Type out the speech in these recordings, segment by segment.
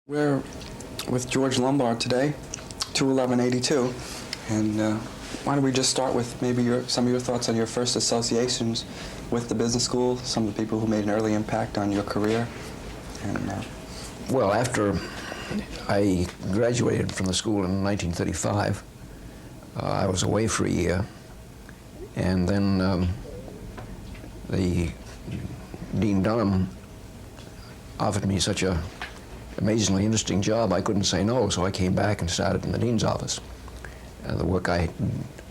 We're with George Lombard today, 21182, and why don't we just start with maybe some of your thoughts on your first associations with the business school, some of the people who made an early impact on your career. And Well, after I graduated from the school in 1935, I was away for a year, and then the Dean Dunham offered me such a amazingly interesting job, I couldn't say no, so I came back and started in the dean's office. The work I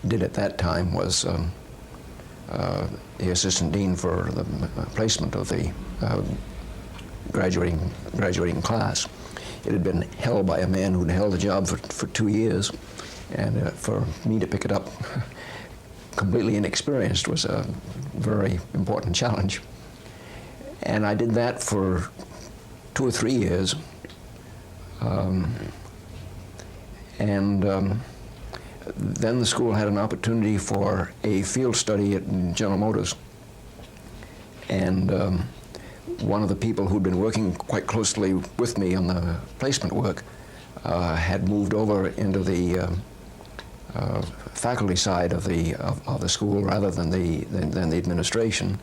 did at that time was the assistant dean for the placement of the graduating class. It had been held by a man who'd held the job for 2 years, and for me to pick it up completely inexperienced was a very important challenge. And I did that for 2 or 3 years. Then the school had an opportunity for a field study at General Motors. And one of the people who'd been working quite closely with me on the placement work had moved over into the faculty side of the school rather than the administration.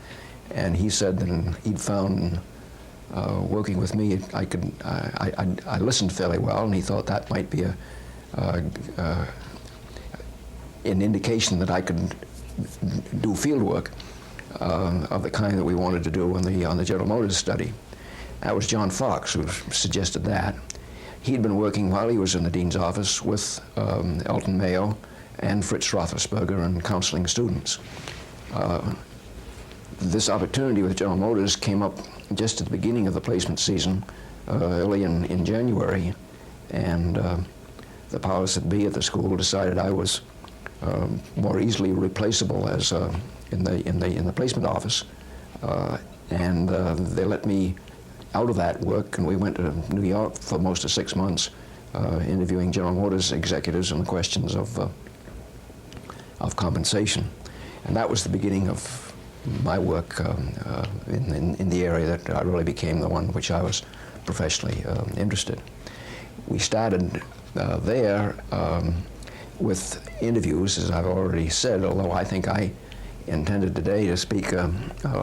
And he said that he'd found working with me, I listened fairly well, and he thought that might be an indication that I could do field work of the kind that we wanted to do on the General Motors study. That was John Fox who suggested that. He'd been working while he was in the dean's office with Elton Mayo and Fritz Roethlisberger and counseling students. This opportunity with General Motors came up just at the beginning of the placement season, early in January, and the powers that be at the school decided I was more easily replaceable as in the placement office, and they let me out of that work, and we went to New York for most of 6 months, interviewing General Motors executives on the questions of compensation, and that was the beginning of my work in the area that I really became the one which I was professionally interested. We started there with interviews, as I've already said, although I think I intended today to speak a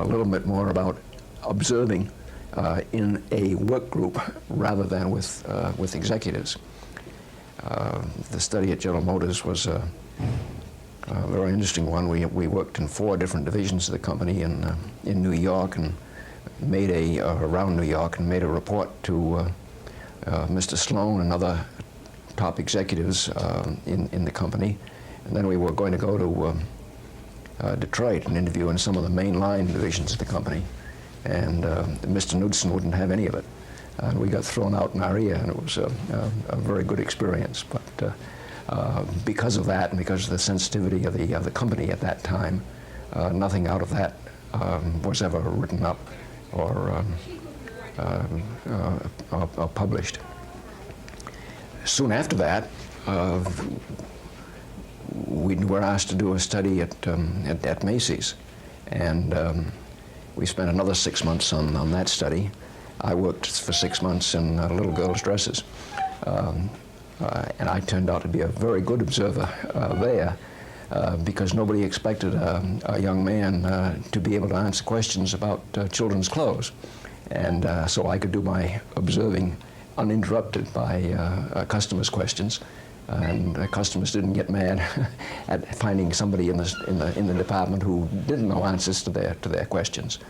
little bit more about observing in a work group rather than with executives. The study at General Motors was a very interesting one. We worked in 4 different divisions of the company in New York, and made around New York, and made a report to Mr. Sloan and other top executives in the company. And then we were going to go to Detroit and interview in some of the mainline divisions of the company. And Mr. Knudsen wouldn't have any of it. And we got thrown out in our ear, and it was a very good experience. But because of that, and because of the sensitivity of the company at that time, nothing out of that was ever written up or published. Soon after that, we were asked to do a study at Macy's, and we spent another 6 months on that study. I worked for 6 months in little girls' dresses. And I turned out to be a very good observer there because nobody expected a young man to be able to answer questions about children's clothes. And so I could do my observing uninterrupted by customers' questions. And the customers didn't get mad at finding somebody in the department who didn't know answers to their questions.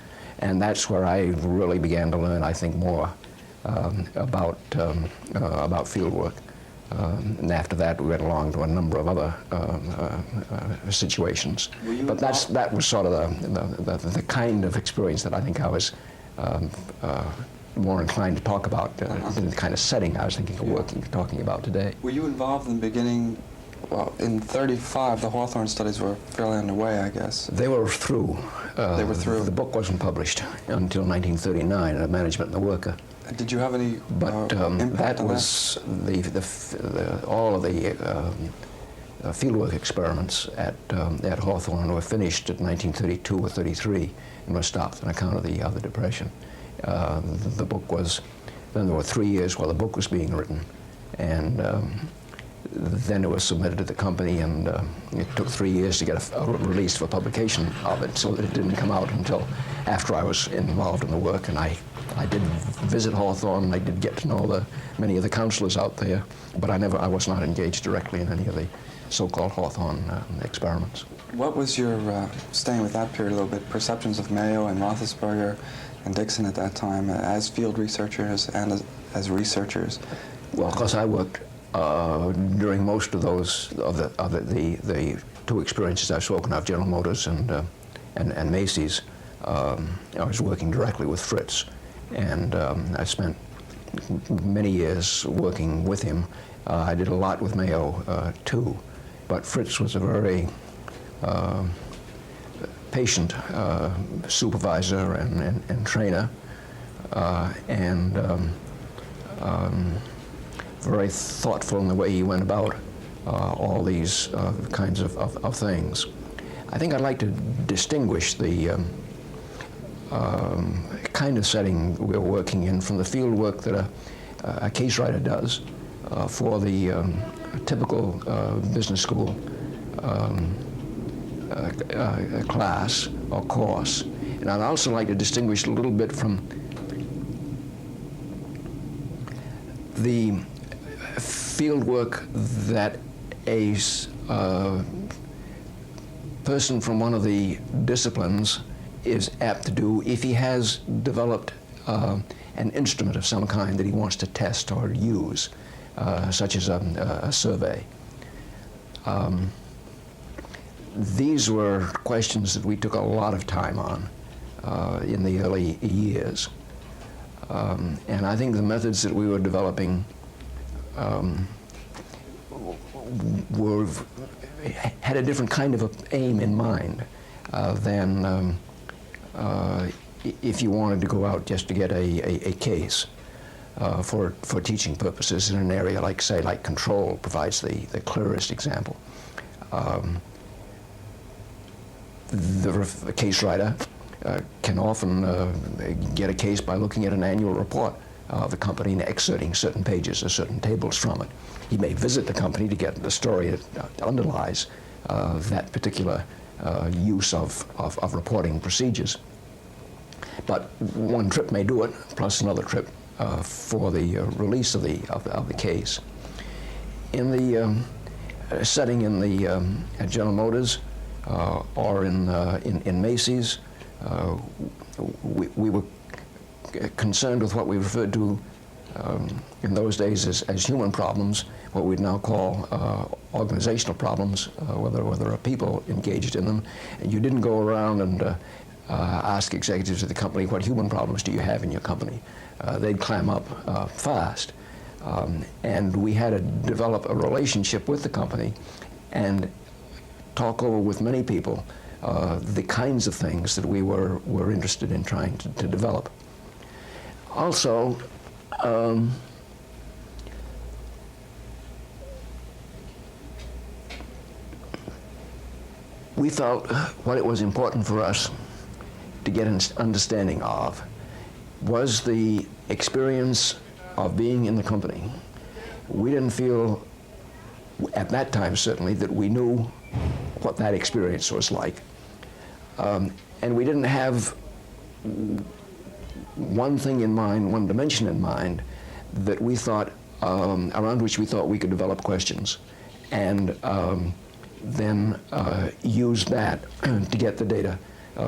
And that's where I really began to learn, I think, more about field work. And after that, we went along to a number of other situations. But that was sort of the kind of experience that I think I was more inclined to talk about, in the kind of setting I was thinking of talking about today. Were you involved in the beginning? Well, in '35, the Hawthorne studies were fairly underway, I guess. They were through. They were through. The book wasn't published until 1939, Management and the Worker. Did you have any But impact that on was all of the fieldwork experiments at Hawthorne were finished at 1932 or 33 and were stopped on account of the Depression. The book was Then there were 3 years while the book was being written, and then it was submitted to the company, and it took 3 years to get a release for publication of it, so that it didn't come out until after I was involved in the work. And I did visit Hawthorne, and I did get to know many of the counselors out there, but I was not engaged directly in any of the so-called Hawthorne experiments. What was your, staying with that period a little bit, perceptions of Mayo and Roethlisberger and Dixon at that time as field researchers and as researchers? Well, of course, I worked during most of those of the two experiences I've spoken of, General Motors and Macy's. I was working directly with Fritz, and I spent many years working with him. I did a lot with Mayo too, but Fritz was a very patient supervisor and trainer, and very thoughtful in the way he went about all these kinds of things. I think I'd like to distinguish the kind of setting we're working in from the field work that a case writer does for the typical business school class or course. And I'd also like to distinguish a little bit from the field work that a person from one of the disciplines is apt to do if he has developed an instrument of some kind that he wants to test or use, such as a survey. These were questions that we took a lot of time on in the early years. And I think the methods that we were developing had a different kind of aim in mind than if you wanted to go out just to get a case for teaching purposes in an area like, say, like control provides the clearest example. The case writer can often get a case by looking at an annual report of the company and excerpting certain pages or certain tables from it. He may visit the company to get the story that underlies that particular use of reporting procedures. But one trip may do it, plus another trip for the release of the case. In the setting in the at General Motors or in Macy's, we were concerned with what we referred to in those days as human problems, what we'd now call organizational problems, whether there are people engaged in them. And you didn't go around and ask executives of the company, what human problems do you have in your company? They'd clam up fast. And we had to develop a relationship with the company and talk over with many people the kinds of things that we were interested in trying to develop. Also, we felt what it was important for us to get an understanding of was the experience of being in the company. We didn't feel, at that time certainly, that we knew what that experience was like. And we didn't have one thing in mind, one dimension in mind, that we thought, around which we thought we could develop questions, and then use that to get the data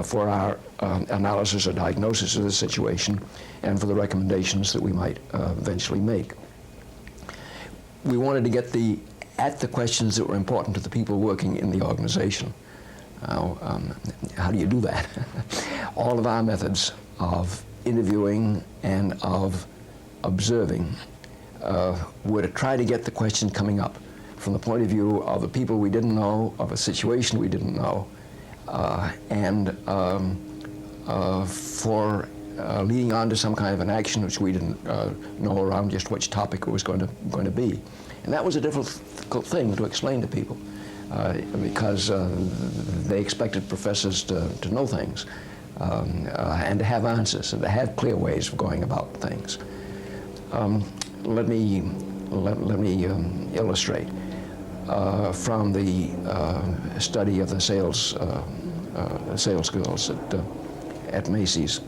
for our analysis or diagnosis of the situation and for the recommendations that we might eventually make. We wanted to get at the questions that were important to the people working in the organization. How do you do that? All of our methods of interviewing and of observing were to try to get the question coming up from the point of view of the people we didn't know, of a situation we didn't know, and for leading on to some kind of an action which we didn't know around just which topic it was going to be. And that was a difficult thing to explain to people because they expected professors to know things and to have answers and to have clear ways of going about things. Let me illustrate from the study of the sales girls at Macy's.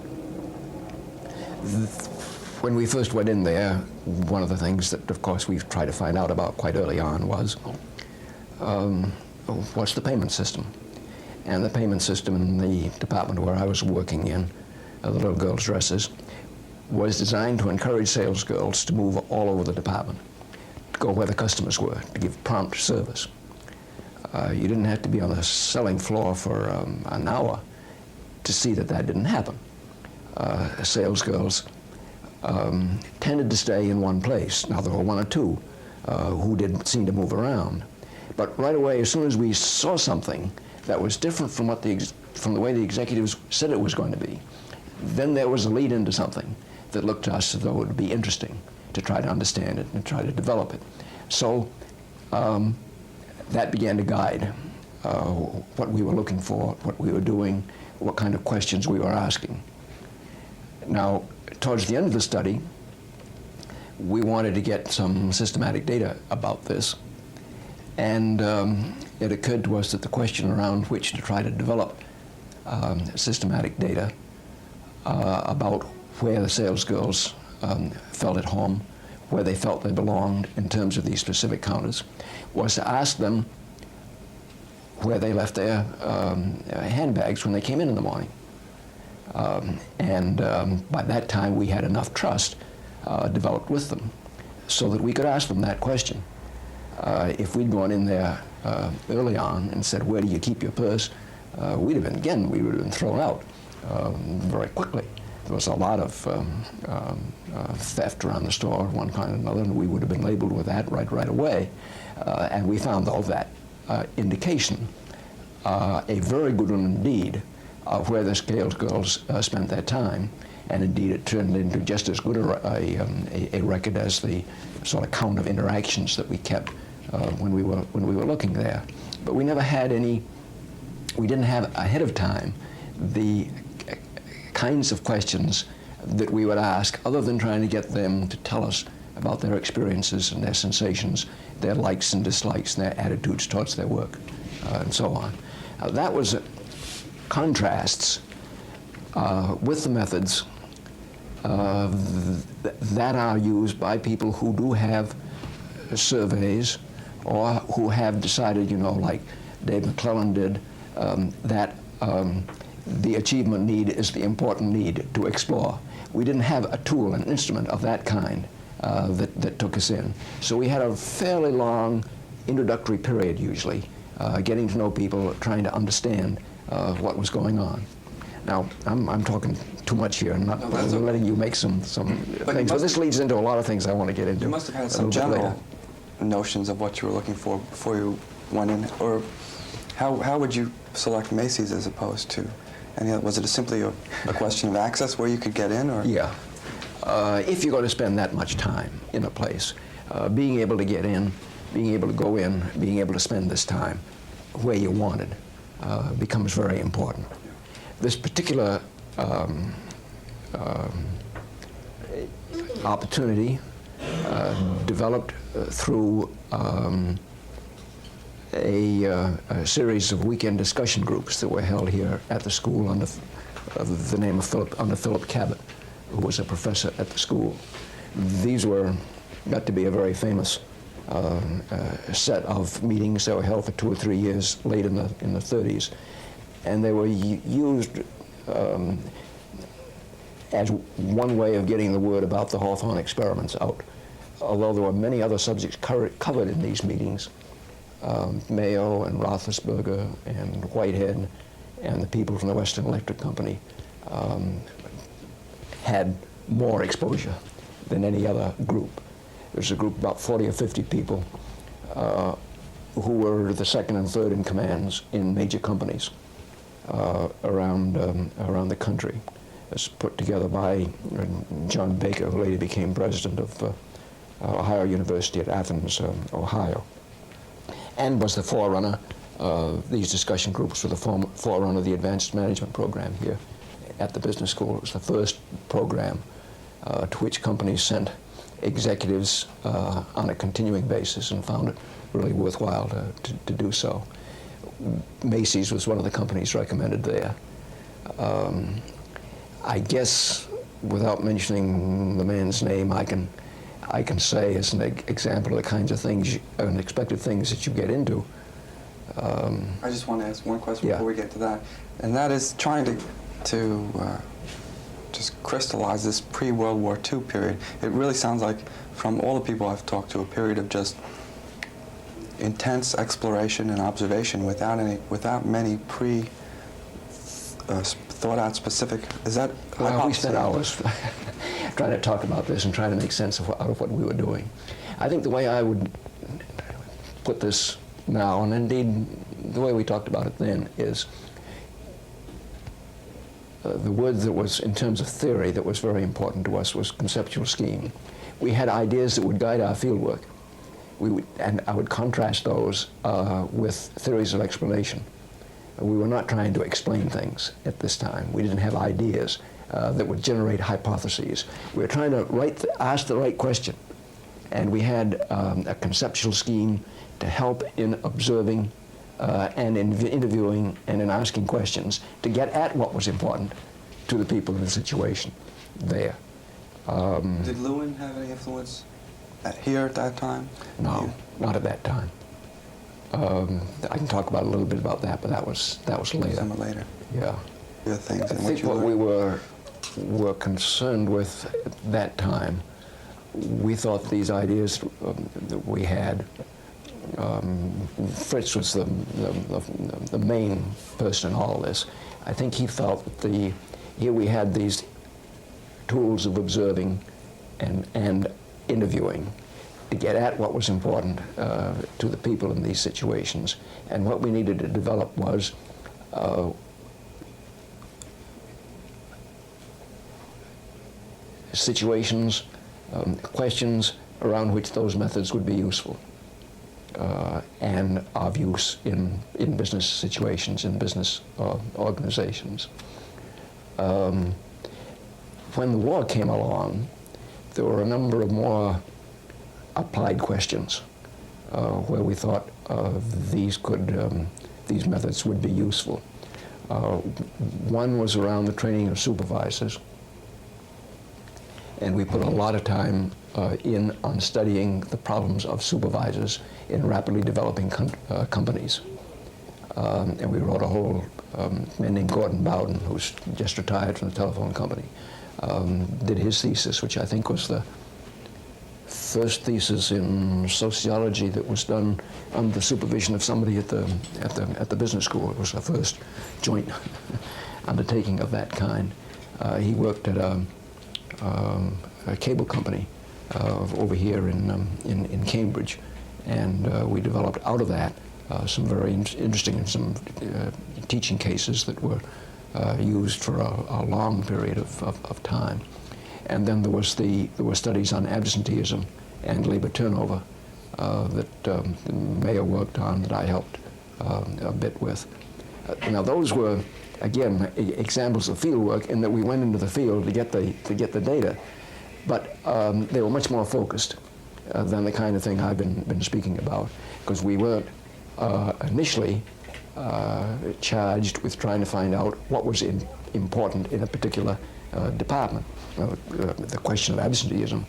When we first went in there, one of the things that, of course, we tried to find out about quite early on was what's the payment system? And the payment system in the department where I was working in, the little girls' dresses, was designed to encourage sales girls to move all over the department, to go where the customers were, to give prompt service. You didn't have to be on the selling floor for an hour to see that that didn't happen. Sales girls tended to stay in one place. Now, there were one or two who didn't seem to move around. But right away, as soon as we saw something that was different from what from the way the executives said it was going to be, then there was a lead into something that looked to us as though it would be interesting to try to understand it and try to develop it. So that began to guide what we were looking for, what we were doing, what kind of questions we were asking. Now, towards the end of the study, we wanted to get some systematic data about this, and it occurred to us that the question around which to try to develop systematic data about where the sales girls felt at home, where they felt they belonged in terms of these specific counters, was to ask them where they left their handbags when they came in the morning. By that time, we had enough trust developed with them so that we could ask them that question. If we'd gone in there early on and said, where do you keep your purse, we would have been thrown out very quickly. There was a lot of theft around the store of one kind or another, and we would have been labeled with that right away. And we found, though, that indication, a very good one indeed, of where the sales girls spent their time, and indeed it turned into just as good a record as the sort of count of interactions that we kept when we were looking there. But we never had any. We didn't have ahead of time the kinds of questions that we would ask, other than trying to get them to tell us about their experiences and their sensations, their likes and dislikes, and their attitudes towards their work, and so on. That was contrasts with the methods that are used by people who do have surveys or who have decided, like Dave McClellan did, that the achievement need is the important need to explore. We didn't have a tool, an instrument of that kind that took us in. So we had a fairly long introductory period, usually, getting to know people, trying to understand what was going on. Now, I'm talking too much here and not letting you make some things, but this leads into a lot of things I want to get into. You must have had some general notions of what you were looking for before you went in, or how would you select Macy's as opposed to any other? Was it simply a question of access where you could get in, or? Yeah. If you're going to spend that much time in a place, being able to get in, being able to go in, being able to spend this time where you wanted becomes very important. This particular opportunity developed through a series of weekend discussion groups that were held here at the school under the name of Philip Cabot, who was a professor at the school. These got to be a very famous set of meetings that were held for 2 or 3 years late in the 30s, and they were used as one way of getting the word about the Hawthorne experiments out. Although there were many other subjects covered in these meetings, Mayo and Roethlisberger and Whitehead and the people from the Western Electric Company had more exposure than any other group. There was a group of about 40 or 50 people who were the second and third in commands in major companies around the country. It was put together by John Baker, who later became president of Ohio University at Athens, Ohio, and was the forerunner. These discussion groups were the forerunner of the advanced management program here at the business school. It was the first program to which companies sent executives on a continuing basis and found it really worthwhile to do so. Macy's was one of the companies recommended there. I guess, without mentioning the man's name, I can say as an example of the kinds of things, unexpected things that you get into. I just want to ask one question Yeah. before we get to that, and that is trying to just crystallize this pre-World War II period. It really sounds like, from all the people I've talked to, a period of just intense exploration and observation without many thought out specific. Is that? Well, we spent hours trying to talk about this and trying to make sense out of what we were doing. I think the way I would put this now, and indeed the way we talked about it then, is the word that was, in terms of theory, that was very important to us was conceptual scheme. We had ideas that would guide our fieldwork. And I would contrast those with theories of explanation. We were not trying to explain things at this time. We didn't have ideas that would generate hypotheses. We were trying to ask the right question. And we had a conceptual scheme to help in observing and in interviewing and in asking questions to get at what was important to the people in the situation there. Did Lewin have any influence here at that time? No, not at that time. I can talk about a little bit about that, but that was later. Some later. Yeah. The things I in which think you what we learned. were concerned with at that time, we thought these ideas that we had, Fritz was the main person in all this. I think he felt that here we had these tools of observing and interviewing to get at what was important to the people in these situations. And what we needed to develop was situations, questions around which those methods would be useful and of use in business situations, in business organizations. When the war came along, there were a number of more applied questions where we thought these methods would be useful. One was around the training of supervisors, and we put a lot of time on studying the problems of supervisors in rapidly developing companies. And we wrote a whole man named Gordon Bowden, who's just retired from the telephone company, did his thesis, which I think was the first thesis in sociology that was done under the supervision of somebody at the business school. It was the first joint undertaking of that kind. He worked at a cable company over here in Cambridge, and we developed out of that some very interesting and some teaching cases that were used for a long period of time. And then there were studies on absenteeism and labor turnover that the mayor worked on, that I helped a bit with. Now those were, again, examples of field work in that we went into the field to get the data, but they were much more focused than the kind of thing I've been speaking about, because we weren't initially charged with trying to find out what was important in a particular department. The question of absenteeism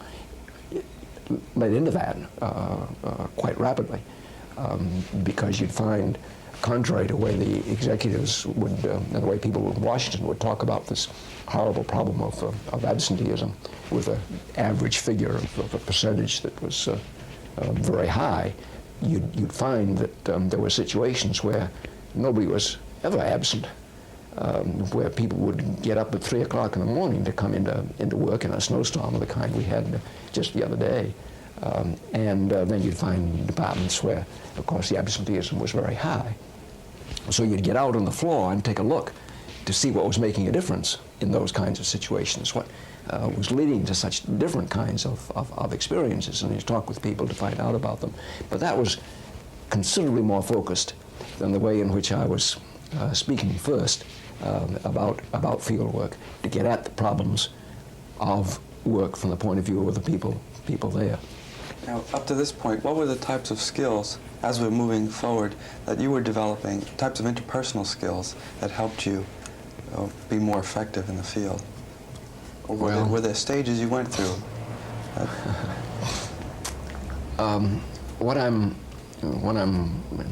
led into that quite rapidly, because you'd find, contrary to the way the executives would, and the way people in Washington would talk about this horrible problem of absenteeism with an average figure of a percentage that was very high, you'd find that there were situations where nobody was ever absent, where people would get up at 3 o'clock in the morning to come into work in a snowstorm of the kind we had just the other day. And then you'd find departments where, of course, the absenteeism was very high. So you'd get out on the floor and take a look to see what was making a difference in those kinds of situations, what was leading to such different kinds of experiences, and you talk with people to find out about them. But that was considerably more focused than the way in which I was speaking first about field work, to get at the problems of work from the point of view of the people people there. Now, up to this point, what were the types of skills, as we're moving forward, that you were developing, types of interpersonal skills that helped you be more effective in the field? Or were there stages you went through? What I'm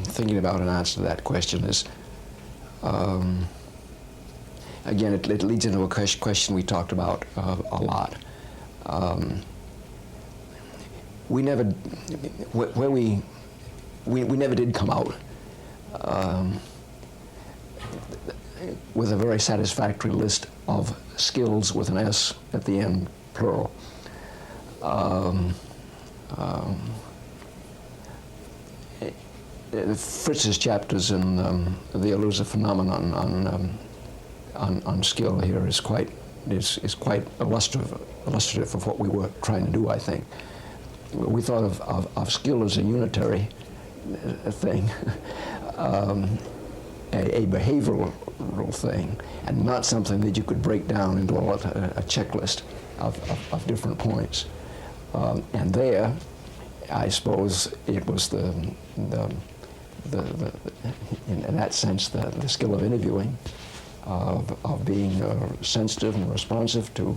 thinking about in answer to that question is, again, it leads into a question we talked about a lot. We never, where we never did come out with a very satisfactory list of skills with an S at the end, plural. Fritz's chapters in the elusive phenomenon on skill here is quite illustrative of what we were trying to do, I think. We thought of skill as a unitary thing, a behavioral thing, and not something that you could break down into a checklist of different points. And there, I suppose it was in that sense, the skill of interviewing, of being sensitive and responsive to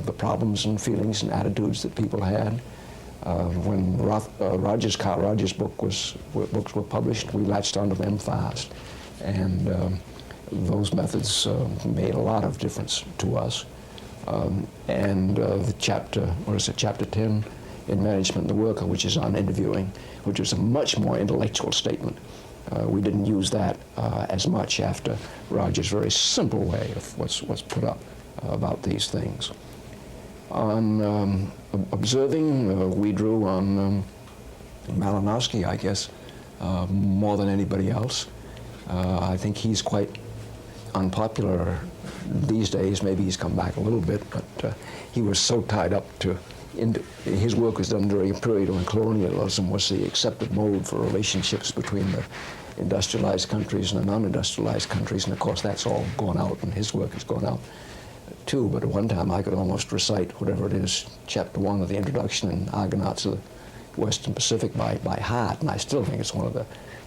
the problems and feelings and attitudes that people had. When Carl Rogers' books were published, we latched onto them fast, and those methods made a lot of difference to us. And the chapter 10 in Management and the Worker, which is on interviewing, which was a much more intellectual statement. We didn't use that as much after Rogers' very simple way of what's put up about these things. On observing, we drew on Malinowski, I guess, more than anybody else. I think he's quite unpopular these days. Maybe he's come back a little bit, but he was so tied up to his work was done during a period when colonialism was the accepted mode for relationships between the industrialized countries and the non-industrialized countries, and of course that's all gone out, and his work has gone out too. But at one time I could almost recite whatever it is, chapter 1 of the introduction in Argonauts of the Western Pacific by heart, and I still think it's one of the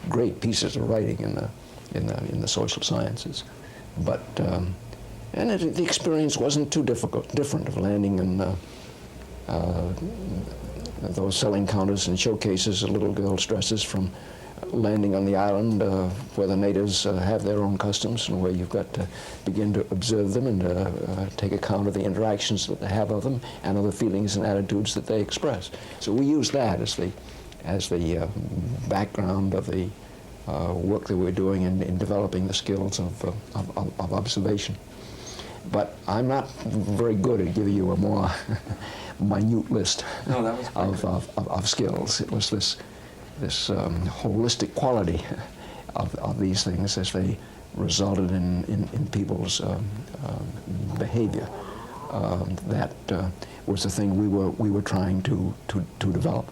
great pieces of writing in the social sciences. But and the experience wasn't too different of landing in those selling counters and showcases a little girl stresses from landing on the island where the natives have their own customs, and where you've got to begin to observe them and take account of the interactions that they have of them and of the feelings and attitudes that they express. So we use that as the background of the work that we're doing in developing the skills of observation. But I'm not very good at giving you a more minute list of skills. It was this holistic quality of these things as they resulted in people's behavior. That was the thing we were trying to develop.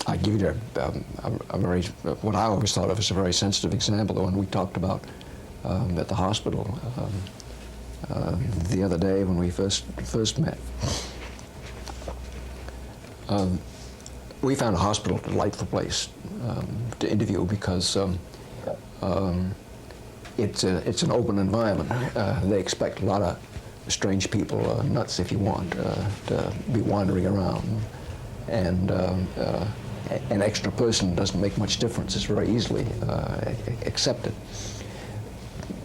I give you a very, what I always thought of as a very sensitive example, the one we talked about at the hospital the other day when we first met. We found a hospital a delightful place to interview because it's an open environment. They expect a lot of strange people, nuts if you want, to be wandering around. And an extra person doesn't make much difference. It's very easily accepted.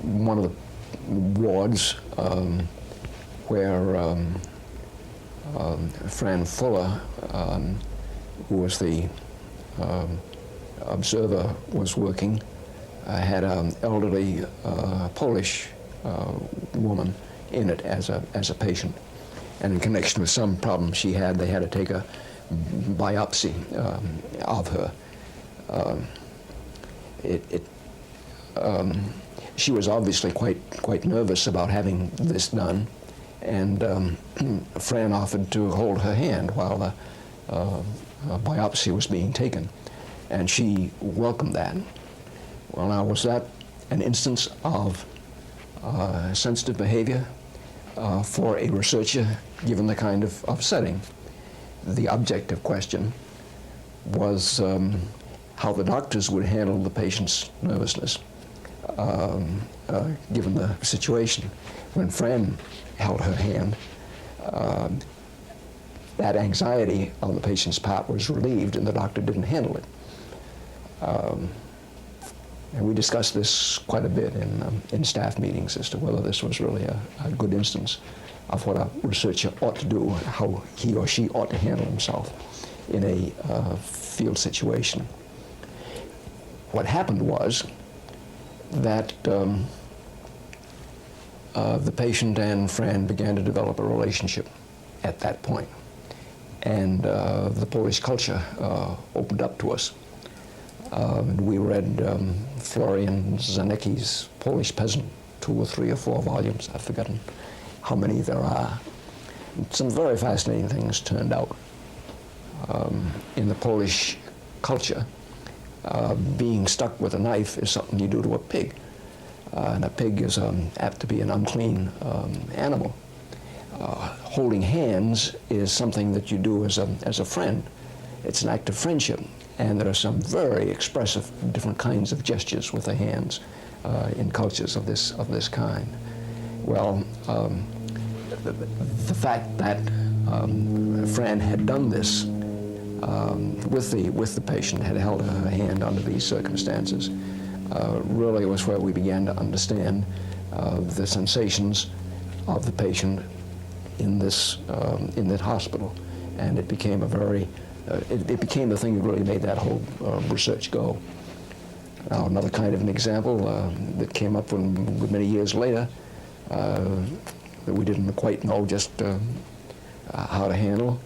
One of the wards where Fran Fuller, who was the observer, was working, had an elderly Polish woman in it as a patient. And in connection with some problem she had, they had to take a biopsy of her. She was obviously quite nervous about having this done, and Fran offered to hold her hand while the biopsy was being taken, and she welcomed that. Well, now, was that an instance of sensitive behavior, for a researcher, given the kind of setting. The objective question was how the doctors would handle the patient's nervousness, given the situation. When Fran held her hand, that anxiety on the patient's part was relieved, and the doctor didn't handle it. And we discussed this quite a bit in staff meetings as to whether this was really a good instance of what a researcher ought to do, how he or she ought to handle himself in a field situation. What happened was that the patient and Fran began to develop a relationship at that point. And the Polish culture opened up to us. We read Florian Zanecki's Polish Peasant, 2 or 3 or 4 volumes. I've forgotten how many there are. Some very fascinating things turned out. In the Polish culture, being stuck with a knife is something you do to a pig. And a pig is apt to be an unclean animal. Holding hands is something that you do as a friend. It's an act of friendship. And there are some very expressive different kinds of gestures with the hands in cultures of this kind. Well, the fact that Fran had done this with the patient, had held her hand under these circumstances, really was where we began to understand the sensations of the patient in that hospital, and it became a very it became the thing that really made that whole research go. Now, another kind of an example that came up many years later that we didn't quite know just how to handle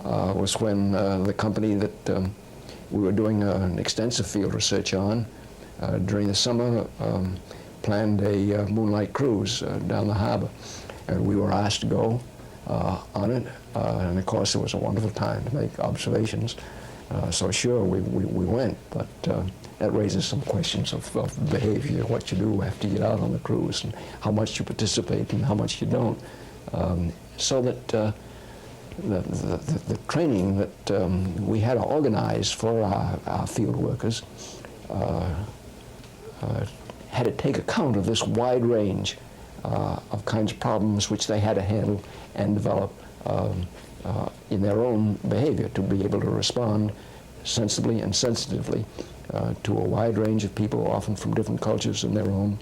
was when the company that we were doing an extensive field research on during the summer planned a moonlight cruise down the harbor, and we were asked to go on it, and of course it was a wonderful time to make observations. So sure, we went, but that raises some questions of behavior, what you do after you get out on the cruise, and how much you participate and how much you don't. So that the training that we had to organize for our field workers had to take account of this wide range of kinds of problems which they had to handle and develop in their own behavior to be able to respond sensibly and sensitively to a wide range of people, often from different cultures in their own,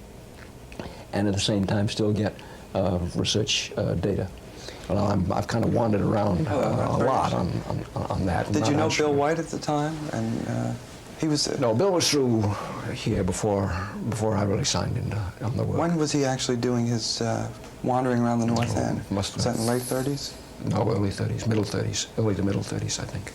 and at the same time still get research data. Well, I've kind of wandered around a lot on that. Did you know Bill White at the time? And he was... No, Bill was through here before I really signed on the work. When was he actually doing his wandering around the North End? Was that in the late 30s? No, early 30s, middle 30s, early to middle 30s, I think.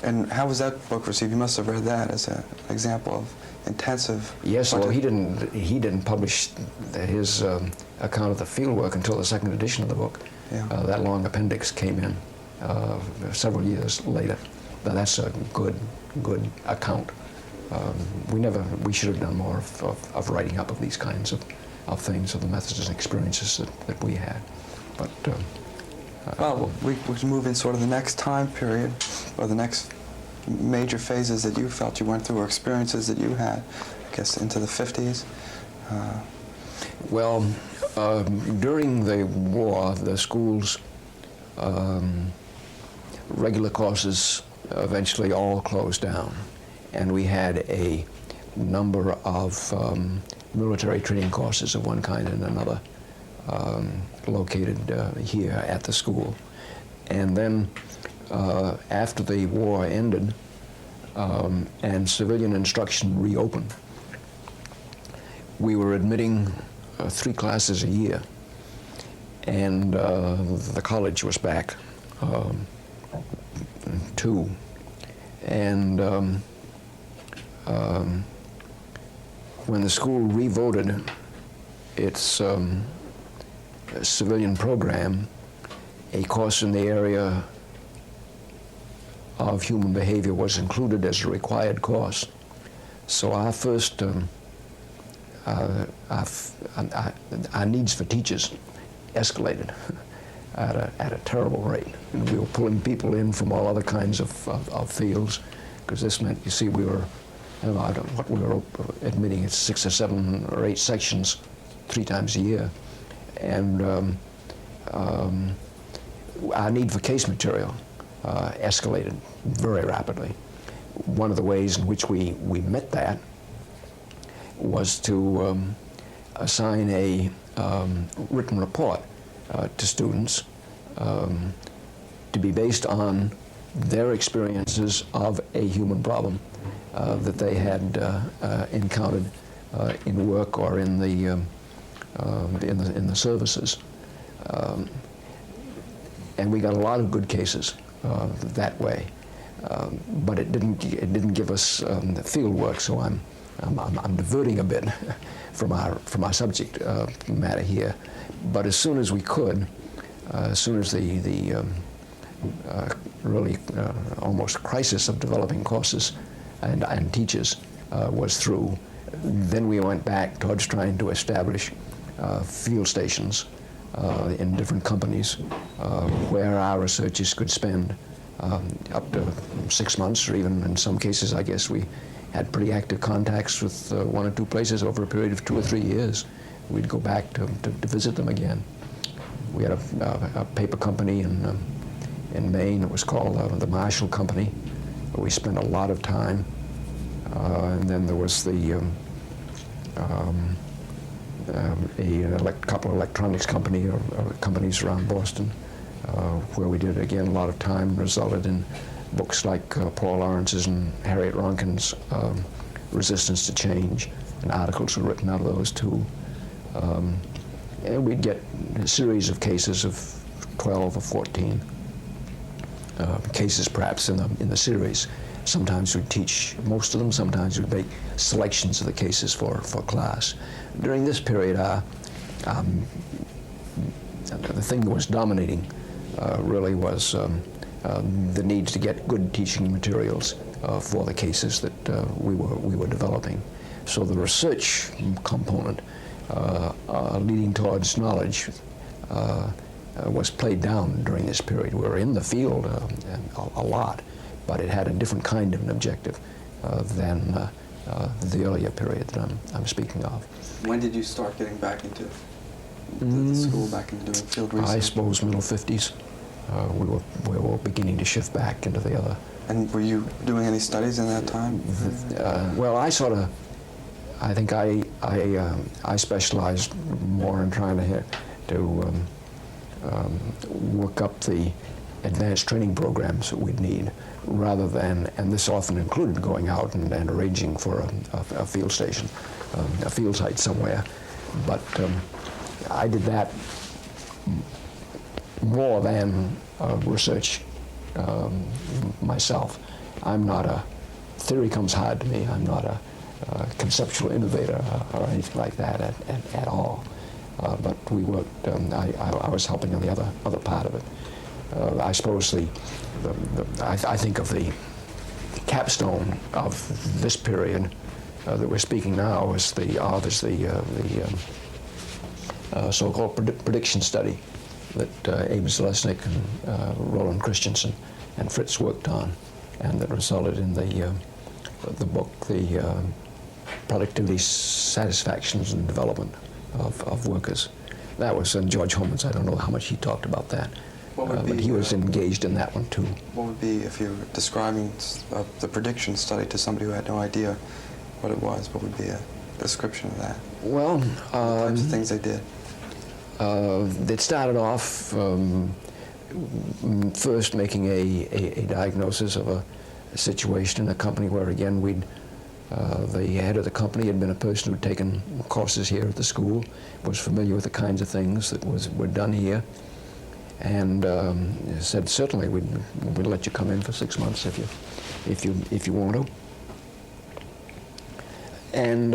And how was that book received? You must have read that as an example of intensive... Yes, although he didn't publish his account of the field work until the second edition of the book. Yeah. That long appendix came in several years later. But that's a good account. We should have done more of writing up of these kinds of things, of the methods and experiences that we had. But well, we can move in sort of the next time period, or the next major phases that you felt you went through, or experiences that you had, I guess, into the 50s. Well, during the war, the schools, regular courses eventually all closed down, and we had a number of military training courses of one kind and another located here at the school. And then after the war ended and civilian instruction reopened, we were admitting 3 classes a year, and the college was back 2. And when the school revoted its civilian program, a course in the area of human behavior was included as a required course. So our first, our needs for teachers escalated at a terrible rate. And we were pulling people in from all other kinds of fields, because this meant, you see, we were, what we were admitting, it's 6 or 7 or 8 sections 3 times a year. And our need for case material escalated very rapidly. One of the ways in which we met that was to assign a written report to students to be based on their experiences of a human problem that they had encountered in work or in the services. And we got a lot of good cases that way, but it didn't give us the field work. So I'm diverting a bit from our subject matter here. But as soon as we could, as soon as the really almost crisis of developing courses and teachers was through, then we went back towards trying to establish field stations in different companies where our researchers could spend up to 6 months, or even in some cases, I guess we had pretty active contacts with 1 or 2 places over a period of 2 or 3 years. We'd go back to visit them again. We had a paper company in Maine. It was called the Marshall Company, where we spent a lot of time. And then there was a couple of electronics companies around Boston, where we did, again, a lot of time, resulted in books like Paul Lawrence's and Harriet Ronkin's Resistance to Change, and articles were written out of those too. And we'd get a series of cases of 12 or 14 cases, perhaps, in the series. Sometimes we'd teach most of them, sometimes we'd make selections of the cases for class. During this period, the thing that was dominating really was the need to get good teaching materials for the cases that we were developing. So the research component leading towards knowledge was played down during this period. We were in the field a lot, but it had a different kind of an objective than the earlier period that I'm speaking of. When did you start getting back into the school, back into doing field research? I suppose middle 50s. We were beginning to shift back into the other. And were you doing any studies in that time? Well, I think I specialized more in trying to work up the advanced training programs that we'd need, rather than, and this often included going out and arranging for a field station, a field site somewhere. But I did that more than research myself. I'm not a, theory comes hard to me. I'm not a conceptual innovator or anything like that at all. But we worked, I was helping on the other part of it. I suppose I think of the capstone of this period that we're speaking now as the so-called prediction study that Abe Zalesnik and Roland Christensen and Fritz worked on, and that resulted in the book, the Productivity, Satisfactions, and Development of Workers. That was in George Homan's. I don't know how much he talked about that, but he was engaged in that one too. What would be, if you were describing the prediction study to somebody who had no idea what it was, what would be a description of that? Well, the types of things they did. It started off first making a diagnosis of a situation in a company where, again, the head of the company had been a person who'd taken courses here at the school, was familiar with the kinds of things that were done here, and said, certainly we'd let you come in for 6 months if you want to. And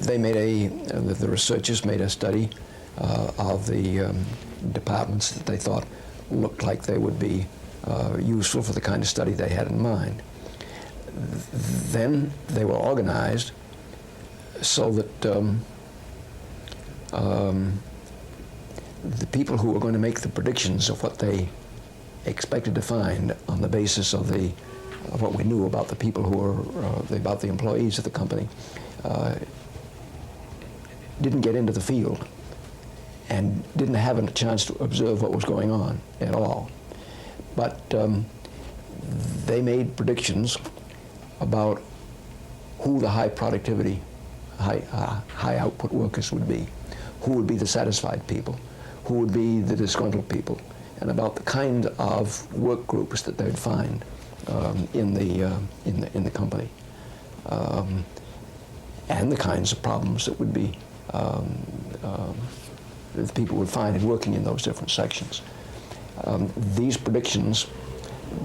they made the researchers made a study of the departments that they thought looked like they would be useful for the kind of study they had in mind. Then they were organized so that the people who were going to make the predictions of what they expected to find on the basis of what we knew about the people who were, about the employees of the company, didn't get into the field and didn't have a chance to observe what was going on at all. But they made predictions about who the high productivity, high output workers would be, who would be the satisfied people, who would be the disgruntled people, and about the kind of work groups that they'd find in the company, and the kinds of problems that would be that people would find in working in those different sections. These predictions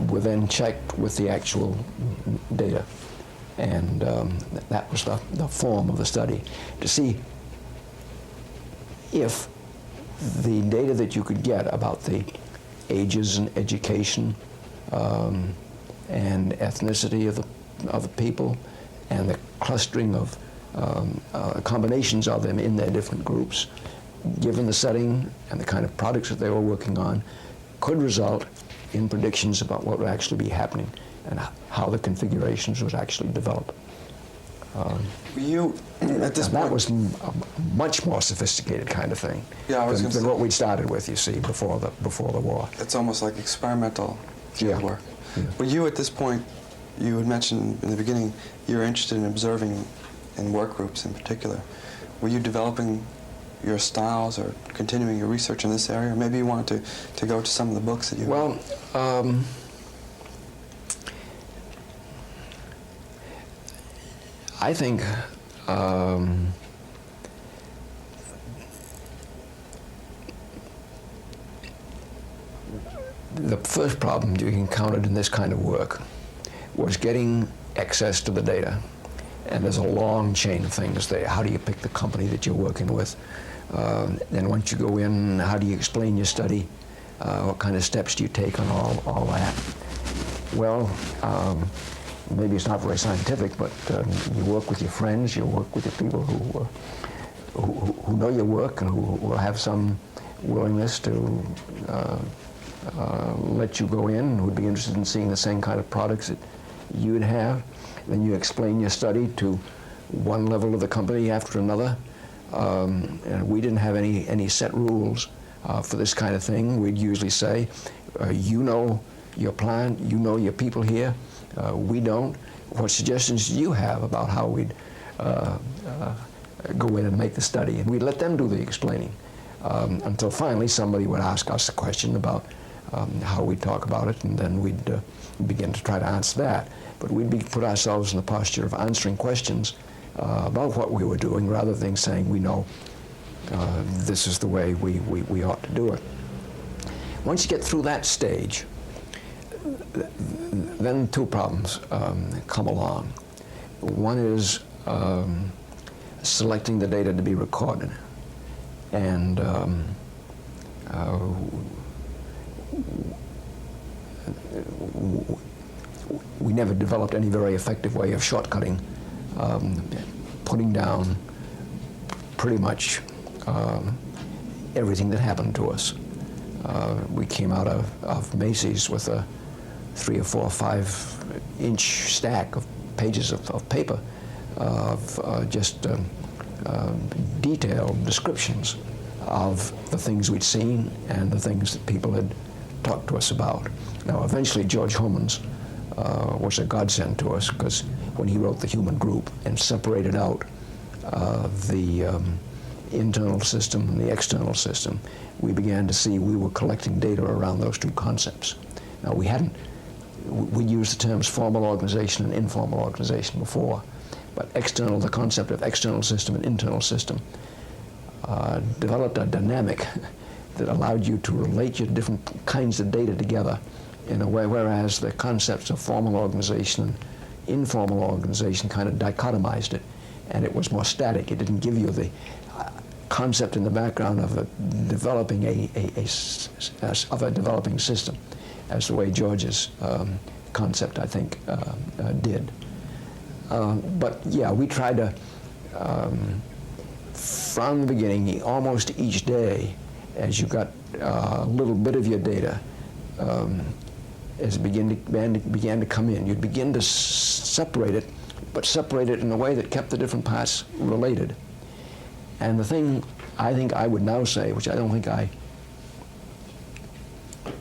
were then checked with the actual data, and that was the form of the study, to see if the data that you could get about the ages and education and ethnicity of the people and the clustering of combinations of them in their different groups, given the setting and the kind of products that they were working on, could result in predictions about what would actually be happening and how the configurations would actually develop. You, at this point... That was a much more sophisticated kind of thing than what we'd started with, you see, before the war. It's almost like experimental field work. Yeah. But you, at this point, you had mentioned in the beginning, you're interested in observing in work groups in particular. Were you developing your styles or continuing your research in this area? Or maybe you wanted to go to some of the books that you... Well, I think the first problem you encountered in this kind of work was getting access to the data. And there's a long chain of things there. How do you pick the company that you're working with? Then once you go in, how do you explain your study? What kind of steps do you take on all that? Well, maybe it's not very scientific, but you work with your friends, you work with the people who know your work and who will have some willingness to let you go in, who would be interested in seeing the same kind of products that you would have. Then you explain your study to one level of the company after another. And we didn't have any set rules for this kind of thing. We'd usually say, you know your plan, you know your people here, we don't. What suggestions do you have about how we'd go in and make the study? And we'd let them do the explaining until finally somebody would ask us a question about how we'd talk about it, and then we'd begin to try to answer that. But we'd put ourselves in the posture of answering questions about what we were doing, rather than saying, we know this is the way we ought to do it. Once you get through that stage, then two problems come along. One is selecting the data to be recorded. And we never developed any very effective way of shortcutting, putting down pretty much everything that happened to us. We came out of Macy's with a 3 or 4 or 5 inch stack of pages of paper of just detailed descriptions of the things we'd seen and the things that people had talked to us about. Now, eventually, George Homans was a godsend to us, because when he wrote The Human Group and separated out the internal system and the external system, we began to see we were collecting data around those two concepts. Now, we used the terms formal organization and informal organization before, but the concept of external system and internal system developed a dynamic that allowed you to relate your different kinds of data together in a way, whereas the concepts of formal organization and informal organization kind of dichotomized it, and it was more static. It didn't give you the concept in the background of developing a developing system, as the way George's concept, I think, did. But yeah, we tried to, from the beginning, almost each day, as you got a little bit of your data, as it began to come in, you'd begin to separate it, but separate it in a way that kept the different parts related. And the thing I think I would now say, which I don't think I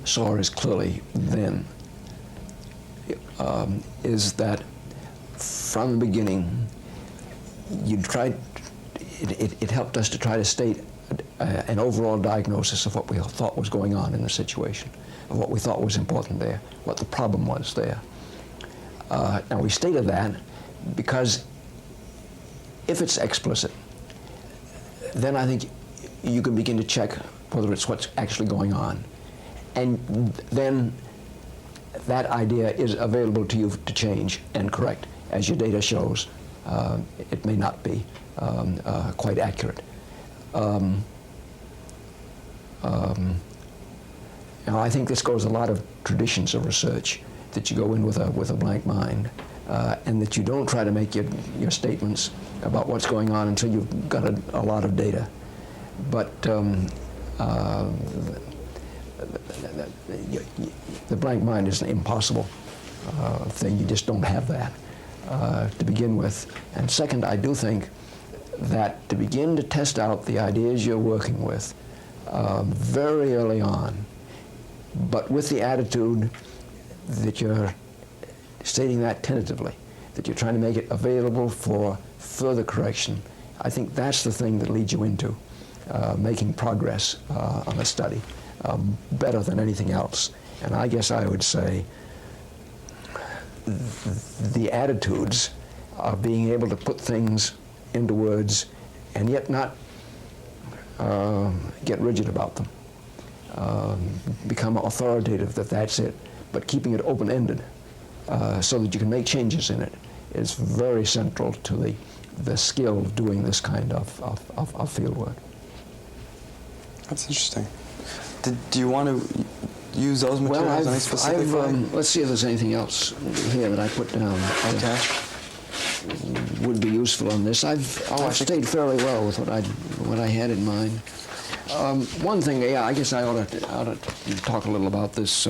saw as clearly then, is that from the beginning, it helped us to try to state an overall diagnosis of what we thought was going on in the situation, of what we thought was important there, what the problem was there. Now we stated that because if it's explicit, then I think you can begin to check whether it's what's actually going on. And then that idea is available to you to change and correct. As your data shows, it may not be quite accurate. Now I think this goes a lot of traditions of research, that you go in with a blank mind, and that you don't try to make your statements about what's going on until you've got a lot of data. But the blank mind is an impossible thing. You just don't have that to begin with. And second, I do think that to begin to test out the ideas you're working with very early on, but with the attitude that you're stating that tentatively, that you're trying to make it available for further correction, I think that's the thing that leads you into making progress on a study better than anything else. And I guess I would say the attitudes of being able to put things into words and yet not get rigid about them, become authoritative that that's it, but keeping it open-ended so that you can make changes in it is very central to the skill of doing this kind of field work. That's interesting. Do you want to use those materials in any specific way? Let's see if there's anything else here that I put down. Okay. Would be useful on this. I've stayed fairly well with what I had in mind. One thing, yeah, I guess I ought to talk a little about this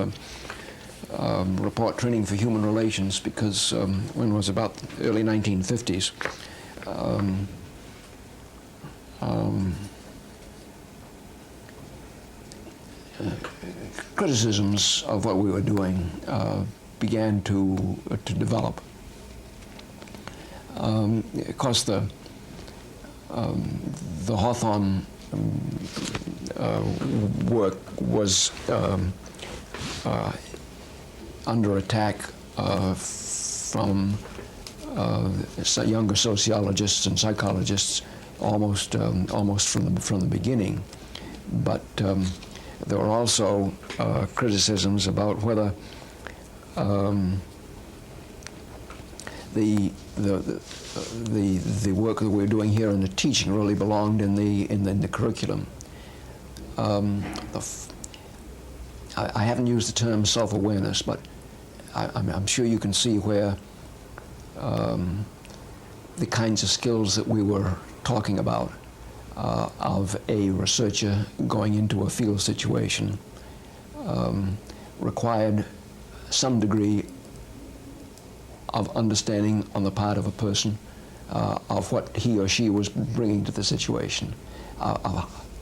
report, Training for Human Relations, because when it was about the early 1950s, criticisms of what we were doing began to develop. Of course, the Hawthorne work was under attack from younger sociologists and psychologists almost from the beginning, but there were also criticisms about whether the work that we're doing here in the teaching really belonged in the curriculum. I haven't used the term self-awareness, but I'm sure you can see where the kinds of skills that we were talking about of a researcher going into a field situation required some degree of understanding on the part of a person of what he or she was bringing to the situation,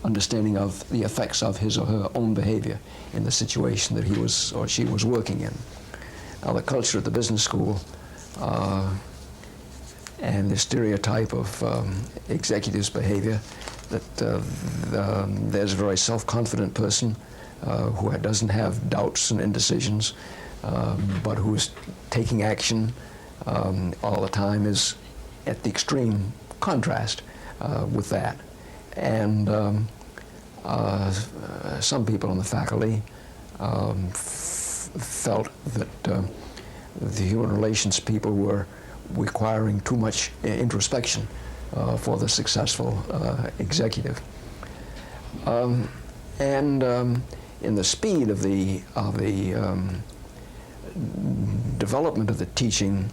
understanding of the effects of his or her own behavior in the situation that he was or she was working in. Now, the culture at the business school and the stereotype of executives' behavior, that there's a very self-confident person who doesn't have doubts and indecisions, but who's taking action all the time, is at the extreme contrast with that. And some people in the faculty felt that the human relations people were requiring too much introspection for the successful executive. And in the speed of the development of the teaching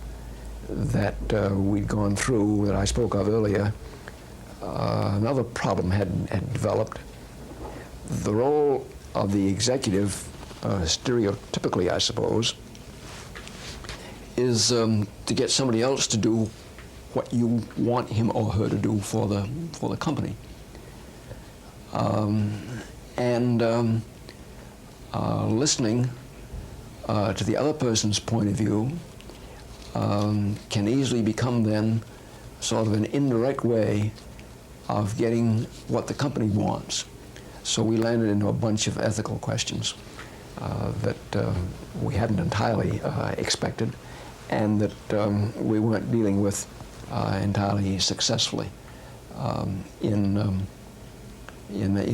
that we'd gone through, that I spoke of earlier, another problem had developed, the role of the executive, stereotypically, I suppose, is to get somebody else to do what you want him or her to do for the company. Listening to the other person's point of view can easily become then sort of an indirect way of getting what the company wants. So we landed into a bunch of ethical questions that we hadn't entirely expected, and that we weren't dealing with entirely successfully in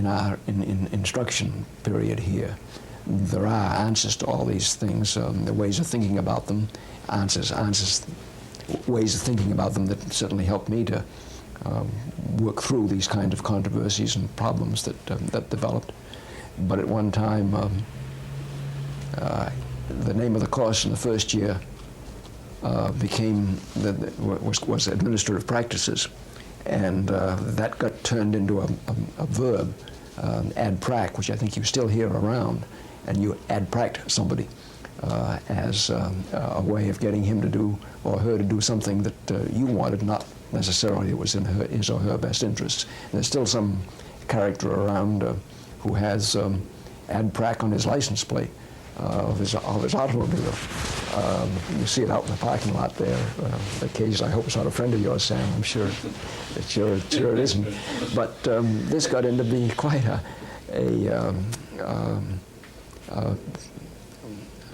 our instruction period here. There are answers to all these things, the ways of thinking about them, ways of thinking about them that certainly helped me to work through these kind of controversies and problems that developed. But at one time, the name of the course in the first year was administrative practices, and that got turned into a verb, ad prac, which I think you still hear around, and you ad pract somebody as a way of getting him to do or her to do something that you wanted, not necessarily it was in his or her best interests. There's still some character around who has ad prac on his license plate of his automobile. You see it out in the parking lot there. Occasionally, I hope it's not a friend of yours, Sam. I'm sure it isn't. But this got into be quite a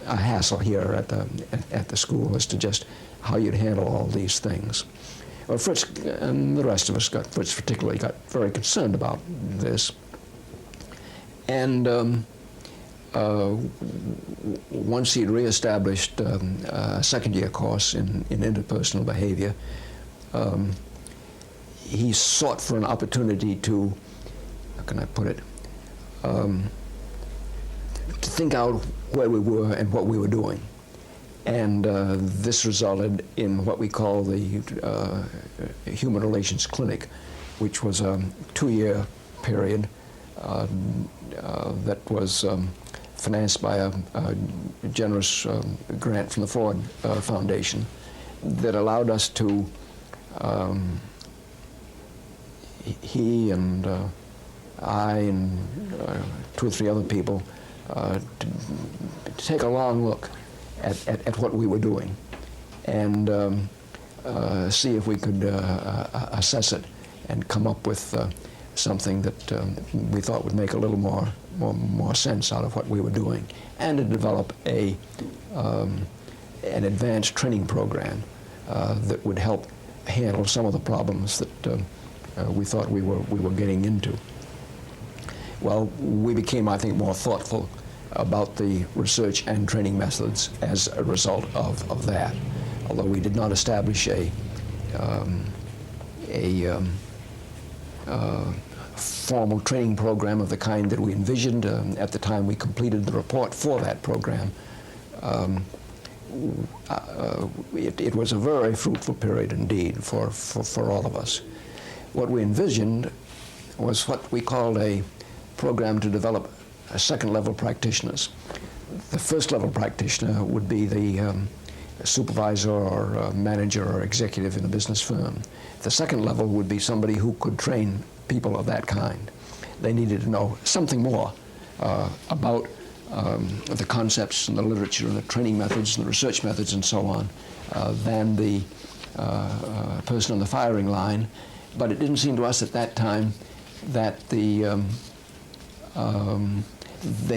hassle here at the school as to just how you'd handle all these things. Well, Fritz and the rest of us, Fritz particularly, got very concerned about this. And once he'd reestablished a second-year course in interpersonal behavior, he sought for an opportunity to, how can I put it, to think out where we were and what we were doing. And this resulted in what we call the Human Relations Clinic, which was a 2-year period that was financed by a generous grant from the Ford Foundation that allowed us to, he and I and 2 or 3 other people, to take a long look at what we were doing and see if we could assess it and come up with something that we thought would make a little more sense out of what we were doing, and to develop an advanced training program that would help handle some of the problems that we thought we were getting into. Well, we became, I think, more thoughtful about the research and training methods as a result of that. Although we did not establish a formal training program of the kind that we envisioned at the time we completed the report for that program, it was a very fruitful period indeed for all of us. What we envisioned was what we called a program to develop second-level practitioners. The first-level practitioner would be the supervisor or manager or executive in a business firm. The second level would be somebody who could train people of that kind. They needed to know something more about the concepts and the literature and the training methods and the research methods and so on than the person on the firing line. But it didn't seem to us at that time that they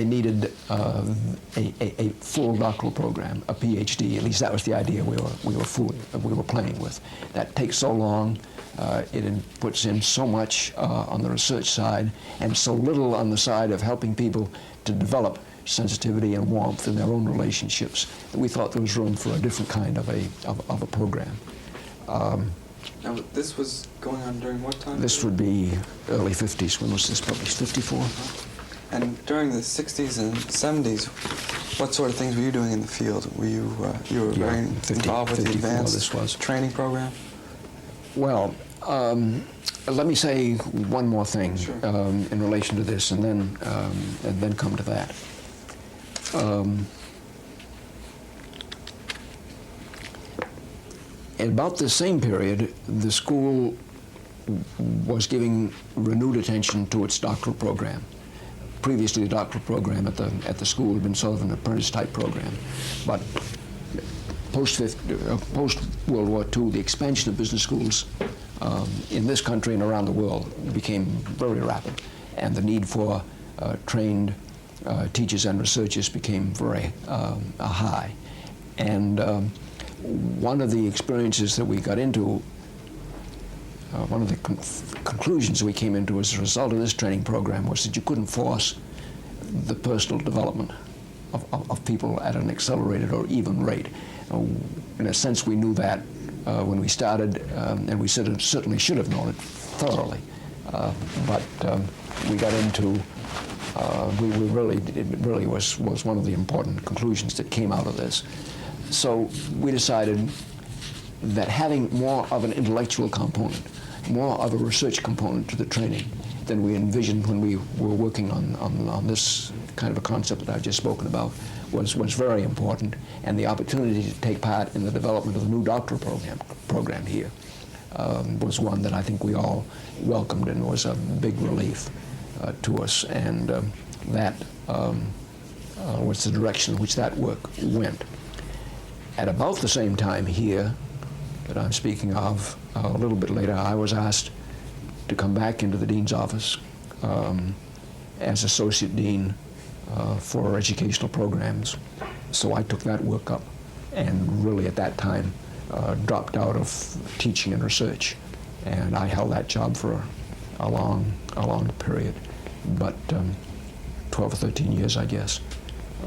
needed a full doctoral program, a PhD. At least that was the idea we were playing with. That takes so long. It puts in so much on the research side, and so little on the side of helping people to develop sensitivity and warmth in their own relationships, that we thought there was room for a different kind of a program. Now, this was going on during what time? This would be early 50s. When was this published? 54? And during the 60s and 70s, what sort of things were you doing in the field? Were you very involved with the advanced training program? Well, Let me say one more thing Sure. in relation to this, and then come to that. At about the same period, the school was giving renewed attention to its doctoral program. Previously, the doctoral program at the school had been sort of an apprentice-type program, but post-World War II, the expansion of business schools in this country and around the world became very rapid, and the need for trained teachers and researchers became very high. And one of the experiences that we got into, one of the conclusions we came into as a result of this training program was that you couldn't force the personal development of people at an accelerated or even rate. In a sense, we knew that when we started, and we certainly should have known it thoroughly. But we got into, it really was one of the important conclusions that came out of this. So we decided that having more of an intellectual component, more of a research component to the training than we envisioned when we were working on this kind of a concept that I've just spoken about was very important, and the opportunity to take part in the development of the new doctoral program here was one that I think we all welcomed and was a big relief to us, and that was the direction in which that work went. At about the same time here that I'm speaking of, a little bit later, I was asked to come back into the dean's office as associate dean for educational programs. So I took that work up, and really at that time dropped out of teaching and research, and I held that job for a long period, but 12 or 13 years, I guess,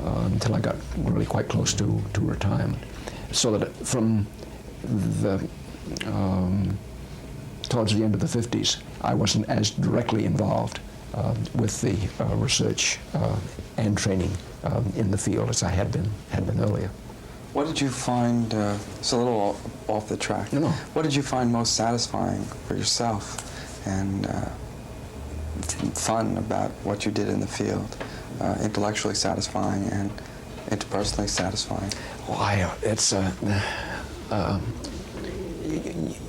until I got really quite close to retirement. So that from the towards the end of the 50s, I wasn't as directly involved with the research and training in the field as I had been earlier. What did you find, it's a little off the track, No. What did you find most satisfying for yourself and fun about what you did in the field, intellectually satisfying and interpersonally satisfying? Why, it's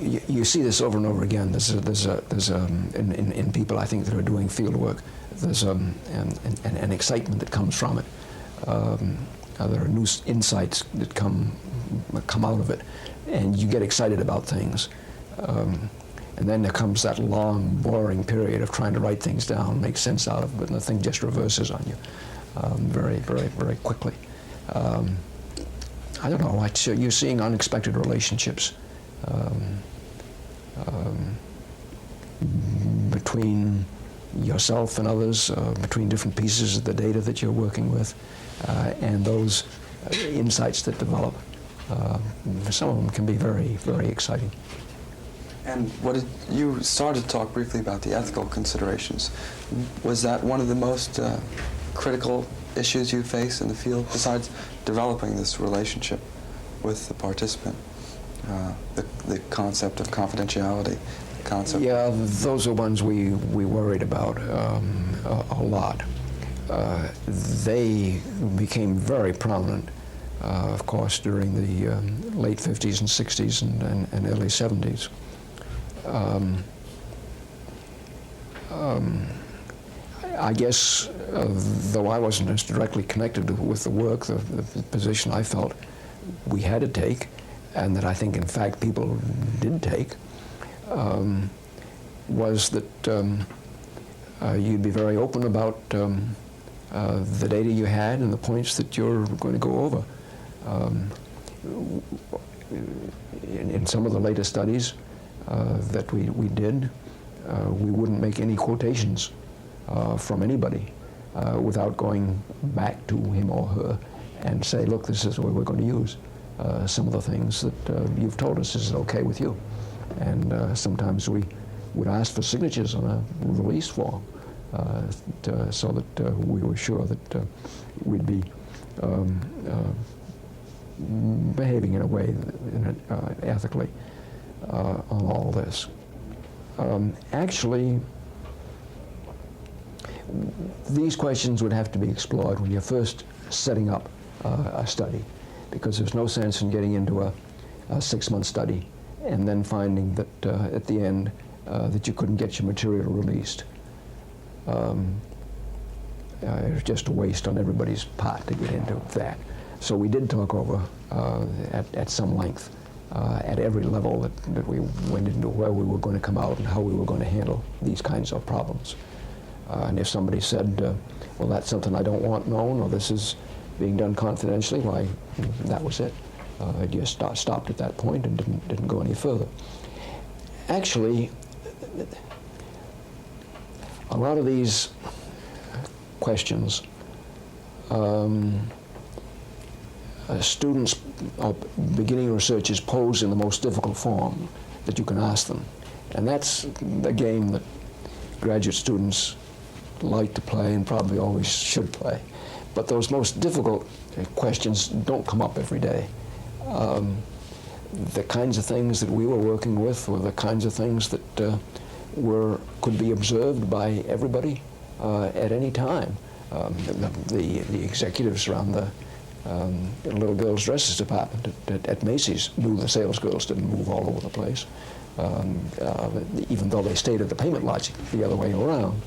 you see this over and over again. There's in people, I think, that are doing field work, there's an excitement that comes from it. There are new insights that come out of it, and you get excited about things. And then there comes that long, boring period of trying to write things down, make sense out of it, and the thing just reverses on you very, very, very quickly. I don't know, you're seeing unexpected relationships between yourself and others, between different pieces of the data that you're working with, and those insights that develop. Some of them can be very, very exciting. And you started to talk briefly about the ethical considerations. Was that one of the most critical issues you face in the field, besides developing this relationship with the participant? The concept of confidentiality, the concept. Yeah, those are ones we worried about a lot. They became very prominent, of course, during the late 50s and 60s and early 70s. I guess, though I wasn't as directly connected with the work, the position I felt we had to take, and that I think, in fact, people did take, was that you'd be very open about the data you had and the points that you're going to go over. In some of the later studies that we did, we wouldn't make any quotations from anybody without going back to him or her and say, look, this is what we're going to use. Some of the things that you've told us, is it okay with you? And sometimes we would ask for signatures on a release form so that we were sure that we'd be behaving in a way ethically on all this. Actually, these questions would have to be explored when you're first setting up a study, because there's no sense in getting into a 6-month study and then finding that at the end that you couldn't get your material released. It was just a waste on everybody's part to get into that. So we did talk over at some length at every level that we went into, where we were going to come out and how we were going to handle these kinds of problems. And if somebody said, well, that's something I don't want known, or this is being done confidentially, why, that was it. It just stopped at that point and didn't go any further. Actually, a lot of these questions, students or beginning researchers pose in the most difficult form that you can ask them. And that's the game that graduate students like to play and probably always should play. But those most difficult questions don't come up every day. The kinds of things that we were working with were the kinds of things that could be observed by everybody at any time. The executives around the little girls' dresses department at Macy's knew the sales girls didn't move all over the place, even though they stayed at the payment logic the other way around.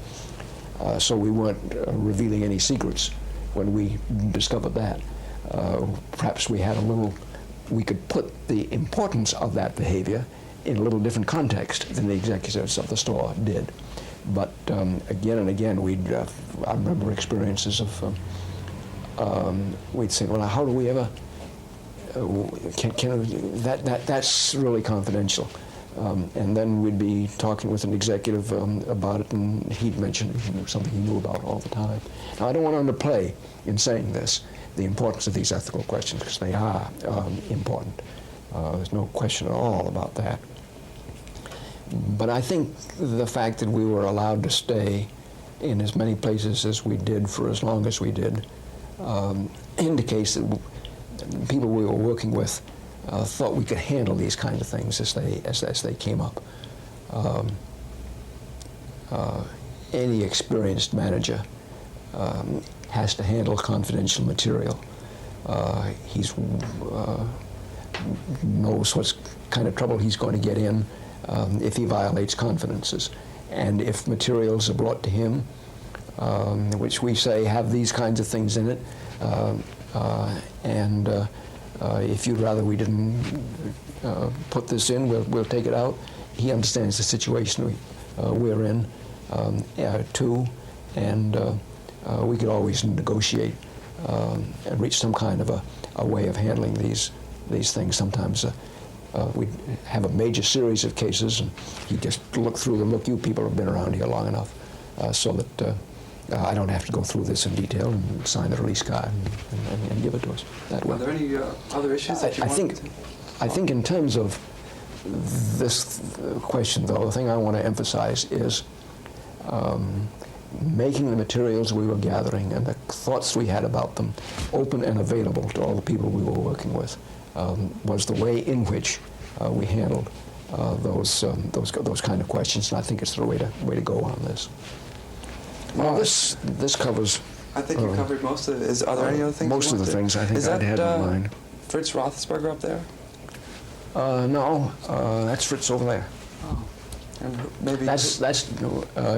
So we weren't revealing any secrets when we discovered that. Perhaps we had we could put the importance of that behavior in a little different context than the executives of the store did. But again and again, I remember experiences of, we'd say, well, how do we ever, that's really confidential. And then we'd be talking with an executive about it, and he'd mention something he knew about all the time. Now, I don't want to underplay in saying this, the importance of these ethical questions, because they are important. There's no question at all about that. But I think the fact that we were allowed to stay in as many places as we did for as long as we did indicates that people we were working with thought we could handle these kinds of things as they came up. Any experienced manager has to handle confidential material. He knows what kind of trouble he's going to get in if he violates confidences. And if materials are brought to him, which we say have these kinds of things in it, if you'd rather we didn't put this in, we'll take it out. He understands the situation we're in too, and we could always negotiate and reach some kind of a way of handling these things. Sometimes we'd have a major series of cases, and he'd just look through them. Look, you people have been around here long enough, so that I don't have to go through this in detail, and sign the release card and give it to us that way. Are there any other issues that you I think in terms of this question, though, the thing I want to emphasize is making the materials we were gathering and the thoughts we had about them open and available to all the people we were working with was the way in which we handled those kind of questions, and I think it's the way to go on this. Well, this covers. I think you covered most of it. Are there any other things? Most of the things I think I'd had in mind. Fritz Roethlisberger up there? No, that's Fritz over there. Oh, and maybe that's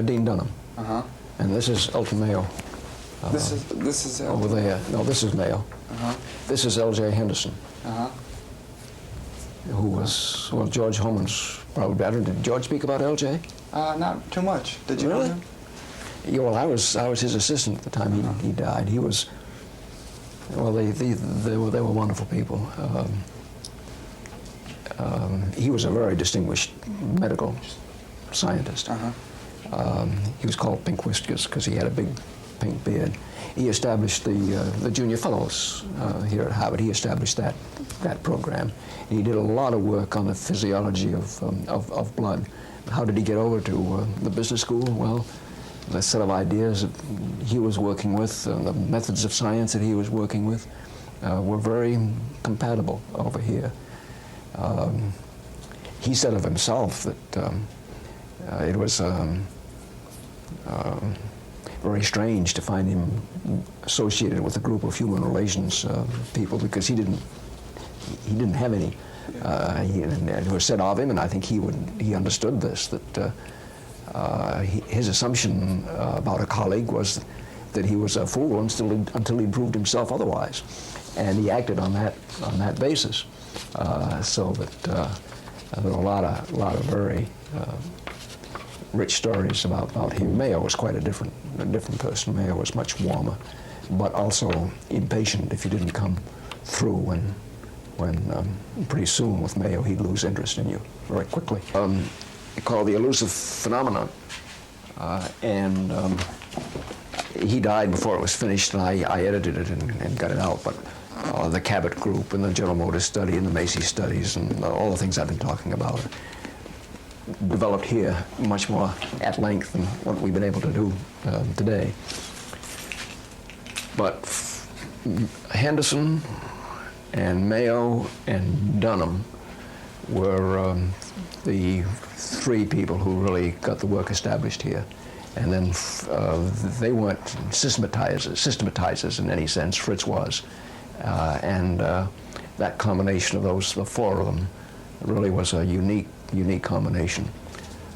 Dean Dunham. Uh-huh. And this is Elton Mayo. This is over there. No, this is Mayo. Uh-huh. This is L.J. Henderson. Uh-huh. Who was, well, George Holman's probably better. Did George speak about L.J.? Not too much. Did you know him? Yeah, well, I was his assistant at the time he died. He was, well, they were wonderful people. He was a very distinguished medical scientist. Uh-huh. He was called Pink Whiskers because he had a big pink beard. He established the Junior Fellows here at Harvard. He established that program. And he did a lot of work on the physiology of blood. How did he get over to the business school? Well, the set of ideas that he was working with, the methods of science that he was working with, were very compatible over here. He said of himself that It was very strange to find him associated with a group of human relations people, because he didn't have any. And it was said of him, and I think he understood this, that his assumption about a colleague was that he was a fool until he proved himself otherwise, and he acted on that basis. So that there were a lot of very rich stories about him. Mayo was quite a different person. Mayo was much warmer, but also impatient if you didn't come through. When pretty soon with Mayo he'd lose interest in you very quickly. Called the elusive phenomenon, and he died before it was finished, and I edited it and got it out. But the Cabot Group and the General Motors study and the Macy studies and all the things I've been talking about developed here much more at length than what we've been able to do today. But Henderson and Mayo and Dunham were the three people who really got the work established here. And then they weren't systematizers in any sense. Fritz was. And that combination of the four of them really was a unique combination.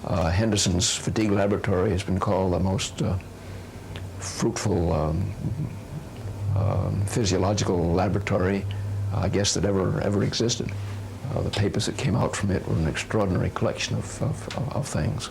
Henderson's fatigue laboratory has been called the most fruitful physiological laboratory, I guess, that ever existed. The papers that came out from it were an extraordinary collection of things.